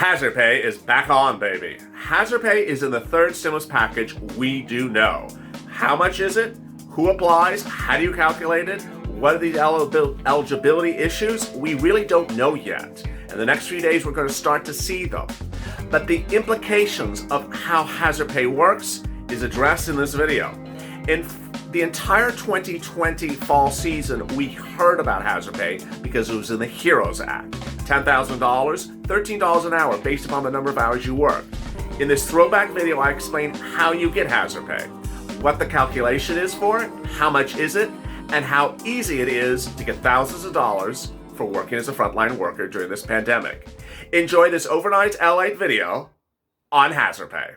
Hazard pay is back on, baby. Hazard pay is in the third stimulus package. We do know. How much is it? Who applies? How do you calculate it? What are the eligibility issues? We really don't know yet. In the next few days, we're going to start to see them. But the implications of how hazard pay works is addressed in this video. In the entire 2020 fall season, we heard about hazard pay because it was in the HEROES Act. $10,000, $13 an hour based upon the number of hours you work. In this throwback video, I explain how you get hazard pay, what the calculation is for it, how much is it, and how easy it is to get thousands of dollars for working as a frontline worker during this pandemic. Enjoy this overnight LA video on hazard pay.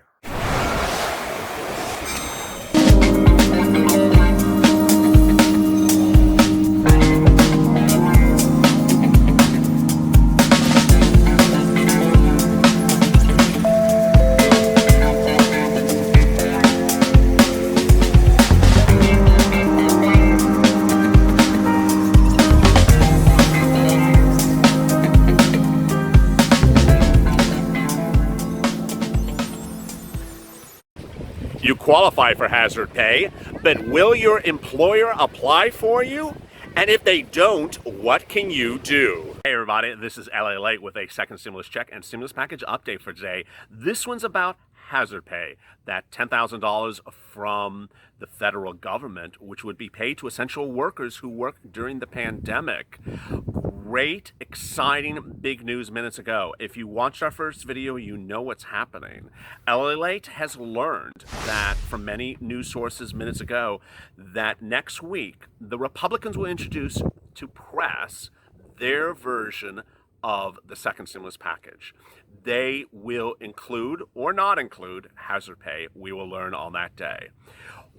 You qualify for hazard pay, but will your employer apply for you? And if they don't, what can you do? Hey everybody, this is LA Late with a second stimulus check and stimulus package update for today. This one's about hazard pay, that $10,000 from the federal government, which would be paid to essential workers who worked during the pandemic. Great, exciting, big news minutes ago. If you watched our first video, you know what's happening. LA Late has learned that from many news sources minutes ago that next week the Republicans will introduce to press their version of the second stimulus package. They will include or not include hazard pay. We will learn on that day.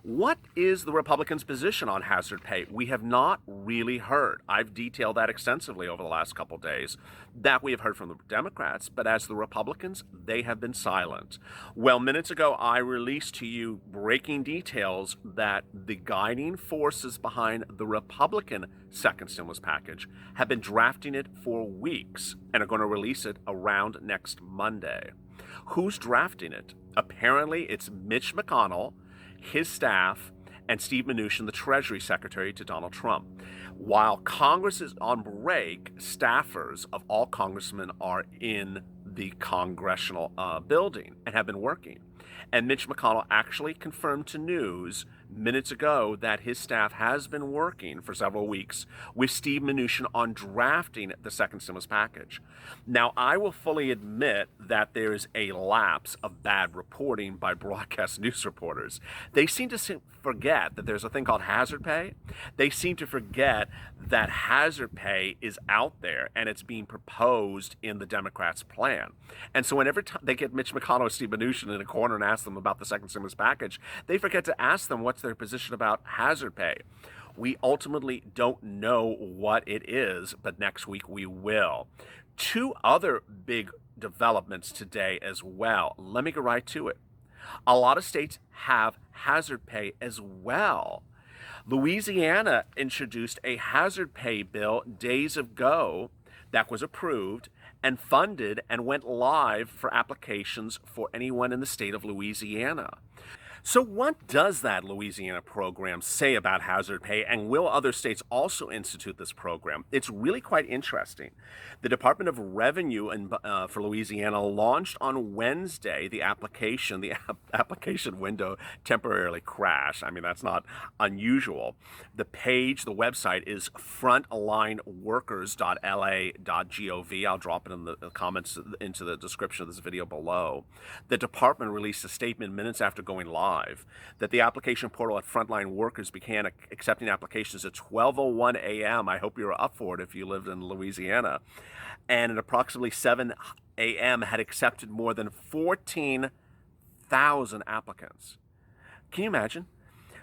What is the Republicans' position on hazard pay? We have not really heard. I've detailed that extensively over the last couple days, that we have heard from the Democrats, but as the Republicans, they have been silent. Well, minutes ago, I released to you breaking details that the guiding forces behind the Republican second stimulus package have been drafting it for weeks and are going to release it around next Monday. Who's drafting it? Apparently, it's Mitch McConnell, his staff, and Steve Mnuchin, the Treasury Secretary to Donald Trump. While Congress is on break, staffers of all congressmen are in the congressional building and have been working. And Mitch McConnell actually confirmed to news minutes ago that his staff has been working for several weeks with Steve Mnuchin on drafting the second stimulus package. Now, I will fully admit that there is a lapse of bad reporting by broadcast news reporters. They seem to forget that there's a thing called hazard pay. They seem to forget that hazard pay is out there and it's being proposed in the Democrats' plan. And so whenever they get Mitch McConnell or Steve Mnuchin in a corner and ask them about the second stimulus package, they forget to ask them what's their position about hazard pay. We ultimately don't know what it is, but next week we will. Two other big developments today as well. Let me go right to it. A lot of states have hazard pay as well. Louisiana introduced a hazard pay bill days ago that was approved and funded and went live for applications for anyone in the state of Louisiana. So what does that Louisiana program say about hazard pay, and will other states also institute this program? It's really quite interesting. The Department of Revenue for Louisiana launched on Wednesday the application. The application window temporarily crashed. I mean, that's not unusual. The website is frontlineworkers.la.gov. I'll drop it in the comments into the description of this video below. The department released a statement minutes after going live that the application portal at Frontline Workers began accepting applications at 12:01 a.m. I hope you're up for it if you lived in Louisiana. And at approximately 7 a.m. had accepted more than 14,000 applicants. Can you imagine?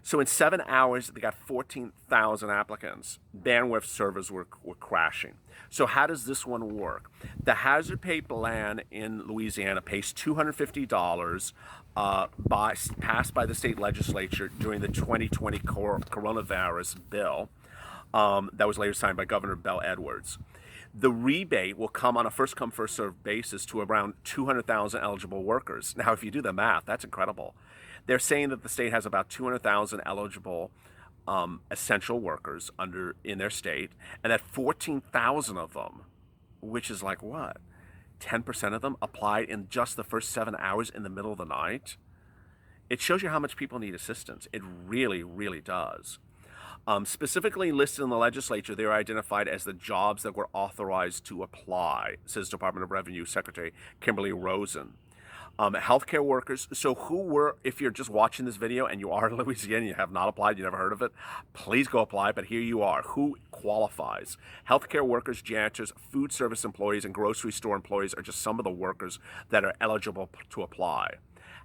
So in 7 hours, they got 14,000 applicants. Bandwidth servers were crashing. So how does this one work? The hazard pay plan in Louisiana pays $250 passed by the state legislature during the 2020 coronavirus bill that was later signed by Governor Bell Edwards. The rebate will come on a first-come, first-served basis to around 200,000 eligible workers. Now, if you do the math, that's incredible. They're saying that the state has about 200,000 eligible essential workers in their state, and that 14,000 of them, which is like what? 10% of them applied in just the first 7 hours in the middle of the night. It shows you how much people need assistance. It really, really does. Specifically listed in the legislature, they are identified as the jobs that were authorized to apply, says Department of Revenue Secretary Kimberly Rosen. Healthcare workers. So if you're just watching this video and you are in Louisiana, you have not applied, you never heard of it, please go apply. But here you are. Who qualifies? Healthcare workers, janitors, food service employees, and grocery store employees are just some of the workers that are eligible to apply.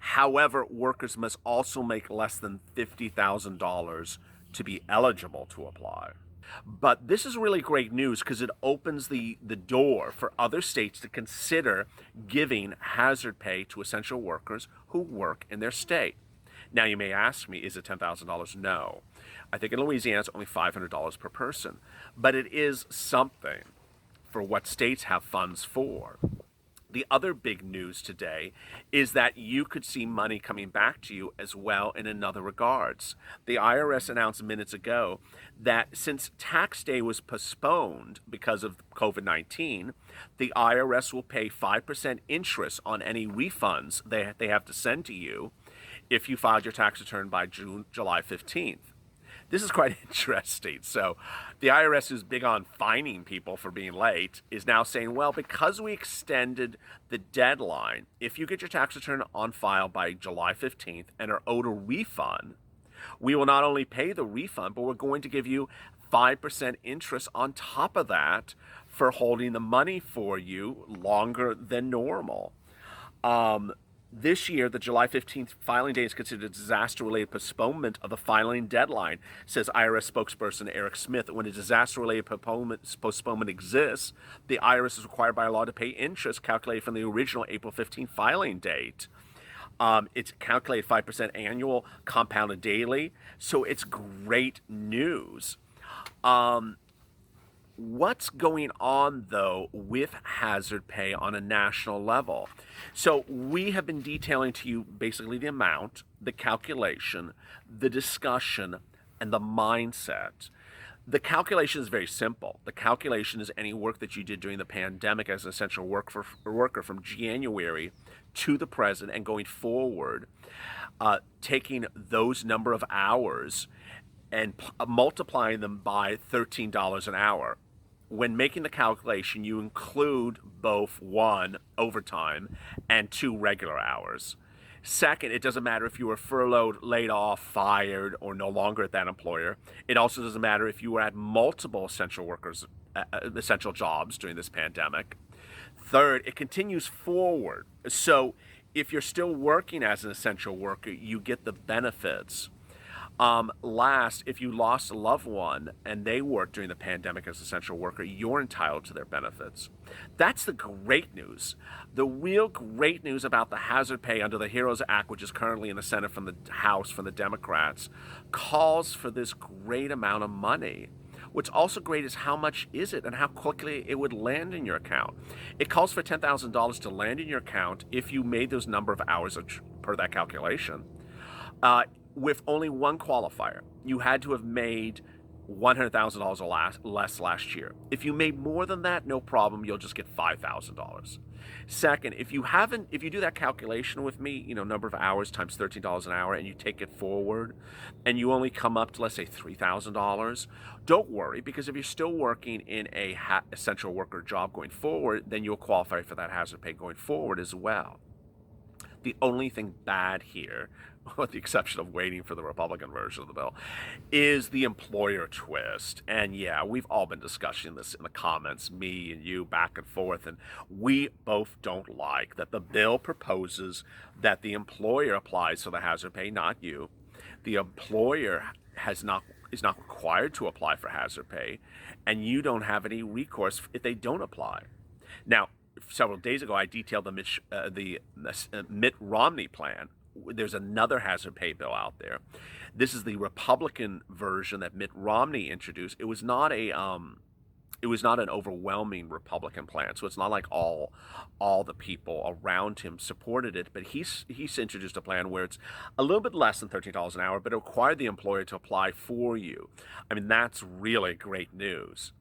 However, workers must also make less than $50,000 to be eligible to apply. But this is really great news because it opens the door for other states to consider giving hazard pay to essential workers who work in their state. Now, you may ask me, is it $10,000? No. I think in Louisiana it's only $500 per person. But it is something for what states have funds for. The other big news today is that you could see money coming back to you as well in another regards. The IRS announced minutes ago that since tax day was postponed because of COVID-19, the IRS will pay 5% interest on any refunds they have to send to you if you filed your tax return by July 15th. This is quite interesting. So the IRS, who's big on fining people for being late, is now saying, well, because we extended the deadline, if you get your tax return on file by July 15th and are owed a refund, we will not only pay the refund, but we're going to give you 5% interest on top of that for holding the money for you longer than normal. This year, the July 15th filing date is considered a disaster-related postponement of the filing deadline, says IRS spokesperson Eric Smith. When a disaster-related postponement exists, the IRS is required by law to pay interest calculated from the original April 15th filing date. It's calculated 5% annual, compounded daily, so it's great news. What's going on, though, with hazard pay on a national level? So we have been detailing to you basically the amount, the calculation, the discussion, and the mindset. The calculation is very simple. The calculation is any work that you did during the pandemic as an essential worker from January to the present and going forward, taking those number of hours and multiplying them by $13 an hour. When making the calculation, you include both 1, overtime, and 2, regular hours. Second, it doesn't matter if you were furloughed, laid off, fired, or no longer at that employer. It also doesn't matter if you were at multiple essential jobs during this pandemic. Third, it continues forward. So if you're still working as an essential worker, you get the benefits. Last, if you lost a loved one and they worked during the pandemic as an essential worker, you're entitled to their benefits. That's the great news. The real great news about the hazard pay under the HEROES Act, which is currently in the Senate from the House from the Democrats, calls for this great amount of money. What's also great is how much is it and how quickly it would land in your account. It calls for $10,000 to land in your account if you made those number of hours per that calculation. With only one qualifier. You had to have made $100,000 or less last year. If you made more than that, no problem, you'll just get $5,000. Second, if you do that calculation with me, number of hours times $13 an hour, and you take it forward, and you only come up to, let's say, $3,000, don't worry, because if you're still working in a essential worker job going forward, then you'll qualify for that hazard pay going forward as well. The only thing bad here, with the exception of waiting for the Republican version of the bill, is the employer twist. And yeah, we've all been discussing this in the comments, me and you, back and forth, and we both don't like that the bill proposes that the employer applies for the hazard pay, not you. The employer is not required to apply for hazard pay, and you don't have any recourse if they don't apply. Now, several days ago, I detailed the Mitt Romney plan. There's another hazard pay bill out there. This is the Republican version that Mitt Romney introduced. It was not a it was not an overwhelming Republican plan. So it's not like all the people around him supported it, but he's introduced a plan where it's a little bit less than $13 an hour, but it required the employer to apply for you. I mean, that's really great news.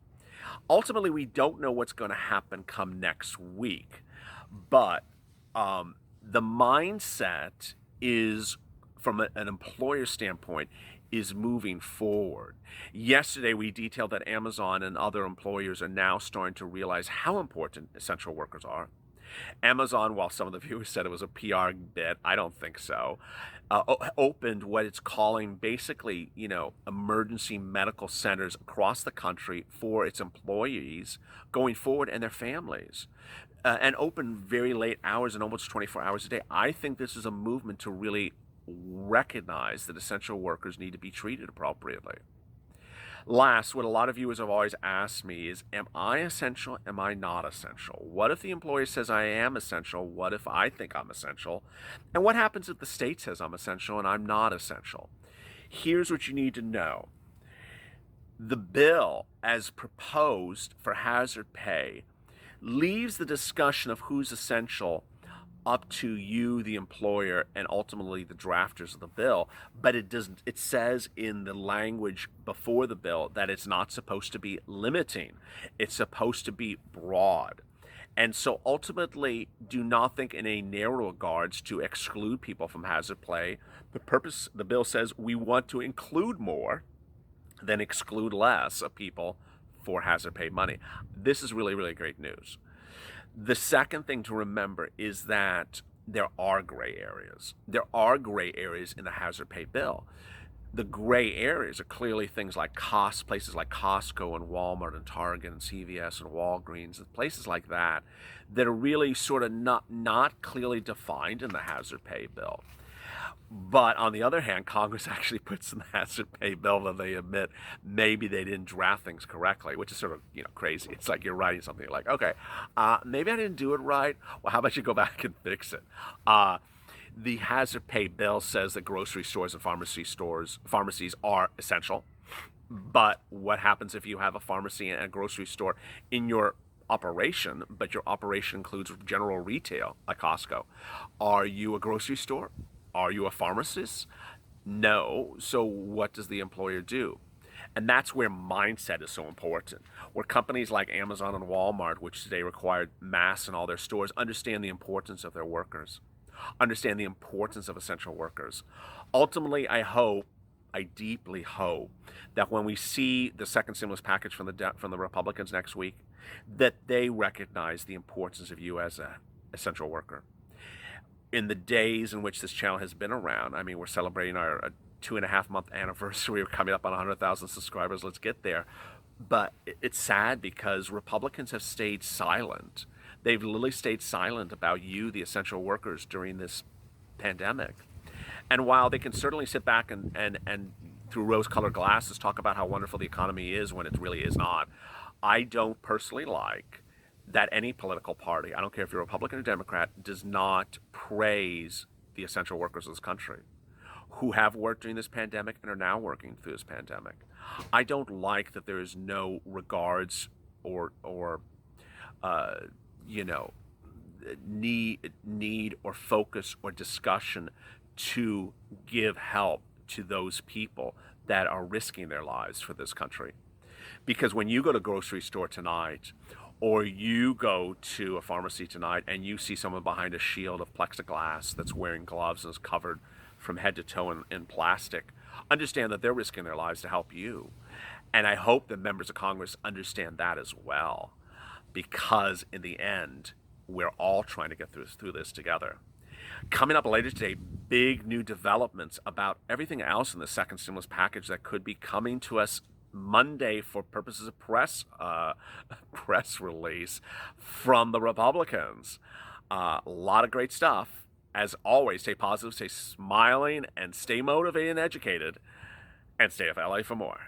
Ultimately, we don't know what's going to happen come next week, but the mindset is, from an employer standpoint, is moving forward. Yesterday, we detailed that Amazon and other employers are now starting to realize how important essential workers are. Amazon, while some of the viewers said it was a PR bit, I don't think so, opened what it's calling basically, emergency medical centers across the country for its employees going forward and their families. And open very late hours and almost 24 hours a day. I think this is a movement to really recognize that essential workers need to be treated appropriately. Last, what a lot of viewers have always asked me is, am I essential? Am I not essential? What if the employer says I am essential? What if I think I'm essential? And what happens if the state says I'm essential and I'm not essential? Here's what you need to know. The bill, as proposed for hazard pay, leaves the discussion of who's essential up to you, the employer, and ultimately the drafters of the bill. But it says in the language before the bill that it's not supposed to be limiting. It's supposed to be broad. And so ultimately, do not think in a narrow regards to exclude people from hazard pay. The bill says we want to include more than exclude less of people for hazard pay money. This is really, really great news. The second thing to remember is that there are gray areas. There are gray areas in the hazard pay bill. The gray areas are clearly things like places like Costco and Walmart and Target and CVS and Walgreens and places like that are really sort of not clearly defined in the hazard pay bill. But on the other hand, Congress actually puts in the hazard pay bill that they admit maybe they didn't draft things correctly, which is sort of crazy. It's like you're writing something, you're like, okay, maybe I didn't do it right. Well, how about you go back and fix it? The hazard pay bill says that grocery stores and pharmacies are essential. But what happens if you have a pharmacy and a grocery store in your operation, but your operation includes general retail like Costco? Are you a grocery store? Are you a pharmacist? No. So what does the employer do? And that's where mindset is so important. Where companies like Amazon and Walmart, which today require masks in all their stores, understand the importance of their workers, understand the importance of essential workers. Ultimately, I deeply hope that when we see the second stimulus package from the Republicans next week, that they recognize the importance of you as an essential worker. In the days in which this channel has been around, I mean, we're celebrating our 2.5-month anniversary. We're coming up on 100,000 subscribers. Let's get there. But it's sad because Republicans have stayed silent. They've literally stayed silent about you, the essential workers, during this pandemic. And while they can certainly sit back and through rose-colored glasses talk about how wonderful the economy is when it really is not, I don't personally like that any political party, I don't care if you're Republican or Democrat, does not praise the essential workers of this country who have worked during this pandemic and are now working through this pandemic. I don't like that there is no regards or need or focus or discussion to give help to those people that are risking their lives for this country. Because when you go to a grocery store tonight, or you go to a pharmacy tonight and you see someone behind a shield of plexiglass that's wearing gloves and is covered from head to toe in plastic, understand that they're risking their lives to help you. And I hope that members of Congress understand that as well, because in the end, we're all trying to get through this together. Coming up later today, big new developments about everything else in the second stimulus package that could be coming to us Monday for purposes of press release from the Republicans. A lot of great stuff. As always, stay positive, stay smiling, and stay motivated and educated. And stay FLA for more.